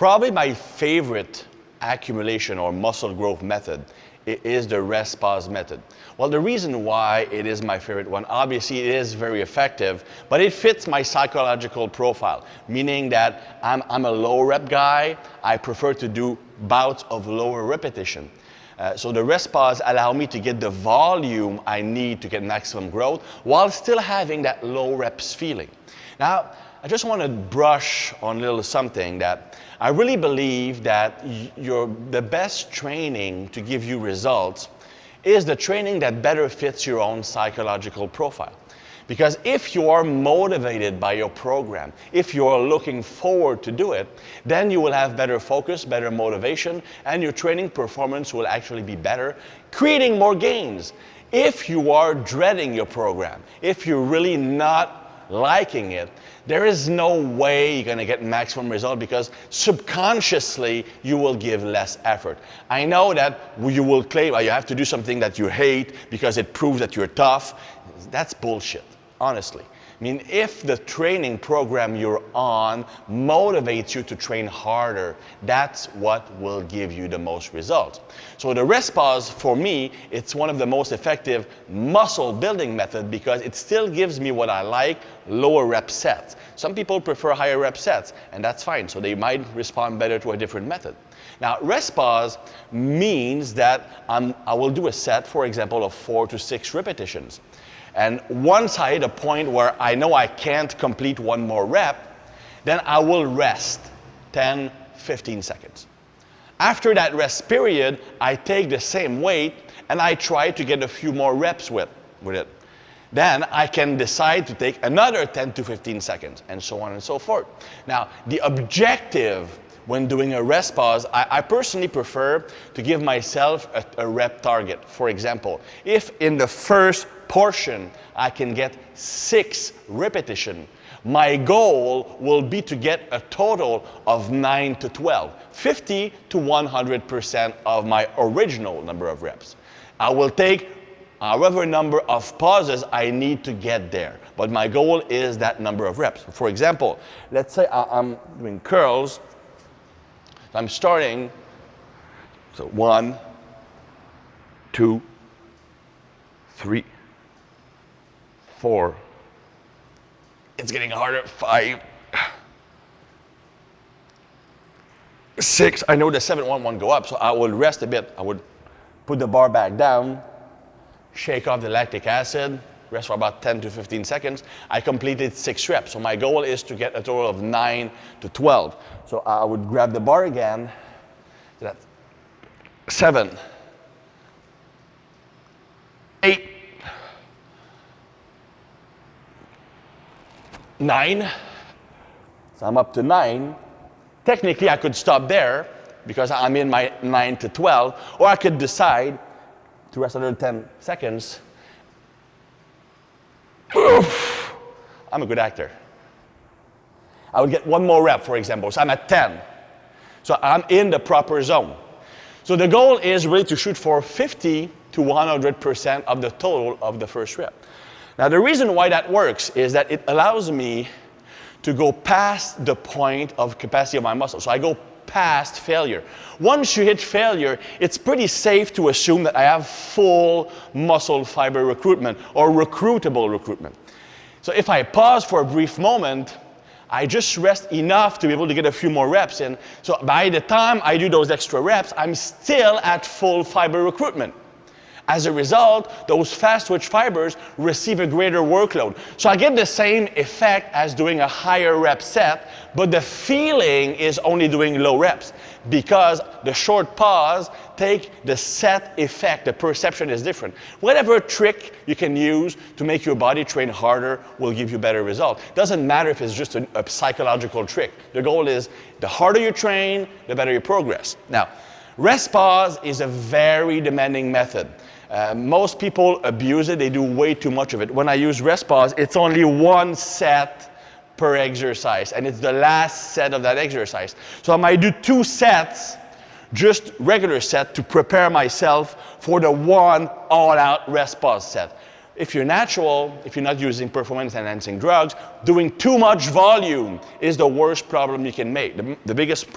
Probably my favorite accumulation or muscle growth method is the rest pause method. Well, the reason why it is my favorite one, obviously it is very effective, but it fits my psychological profile, meaning that I'm a low rep guy. I prefer to do bouts of lower repetition. So the rest pause allow me to get the volume I need to get maximum growth while still having that low reps feeling. Now, I just want to brush on a little something that I really believe that the best training to give you results is the training that better fits your own psychological profile. Because if you are motivated by your program, if you are looking forward to do it, then you will have better focus, better motivation, and your training performance will actually be better, creating more gains. If you are dreading your program, if you're really not liking it, there is no way you're going to get maximum result because subconsciously you will give less effort. I know that you will claim you have to do something that you hate because it proves that you're tough. That's bullshit, honestly. I mean, if the training program you're on motivates you to train harder, that's what will give you the most results. So the rest pause, for me, it's one of the most effective muscle building methods because it still gives me what I like, lower rep sets. Some people prefer higher rep sets, and that's fine. So they might respond better to a different method. Now, rest pause means that I will do a set, for example, of 4 to 6 repetitions. And once I hit a point where I know I can't complete one more rep, then I will rest 10, 15 seconds. After that rest period, I take the same weight and I try to get a few more reps with it. Then I can decide to take another 10 to 15 seconds, and so on and so forth. Now, the objective when doing a rest pause, I personally prefer to give myself a rep target. For example, if in the first portion I can get 6 repetitions, my goal will be to get a total of 9 to 12, 50 to 100% of my original number of reps. I will take however number of pauses I need to get there, but my goal is that number of reps. For example, let's say I'm doing curls. I'm starting, so 1, 2, 3, 4. It's getting harder. 5, 6. I know the 7 won't go up, so I will rest a bit. I would put the bar back down, shake off the lactic acid, rest for about 10 to 15 seconds. I completed 6 reps. So my goal is to get a total of 9 to 12. So I would grab the bar again. That's 7, 8, 9. So I'm up to 9. Technically, I could stop there because I'm in my 9 to 12, or I could decide to rest another 10 seconds. Oof. I'm a good actor. I would get 1 more rep, for example. So I'm at 10. So I'm in the proper zone. So the goal is really to shoot for 50 to 100% of the total of the first rep. Now, the reason why that works is that it allows me to go past the point of capacity of my muscle. So I go past failure. Once you hit failure, it's pretty safe to assume that I have full muscle fiber recruitment or recruitable recruitment. So if I pause for a brief moment, I just rest enough to be able to get a few more reps in. So by the time I do those extra reps, I'm still at full fiber recruitment. As a result, those fast twitch fibers receive a greater workload. So I get the same effect as doing a higher rep set, but the feeling is only doing low reps because the short pause take the set effect. The perception is different. Whatever trick you can use to make your body train harder will give you better results. Doesn't matter if it's just a psychological trick. The goal is the harder you train, the better you progress. Now, rest pause is a very demanding method. Most people abuse it. They do way too much of it. When I use rest pause, it's only 1 set per exercise, and it's the last set of that exercise. So I might do 2 sets, just regular set, to prepare myself for the one all-out rest pause set. If you're natural, if you're not using performance-enhancing drugs, doing too much volume is the worst problem you can make, the biggest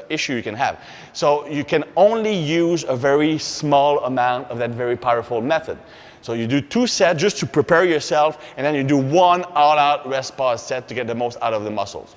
issue you can have. So you can only use a very small amount of that very powerful method. So you do 2 sets just to prepare yourself, and then you do 1 all-out rest pause set to get the most out of the muscles.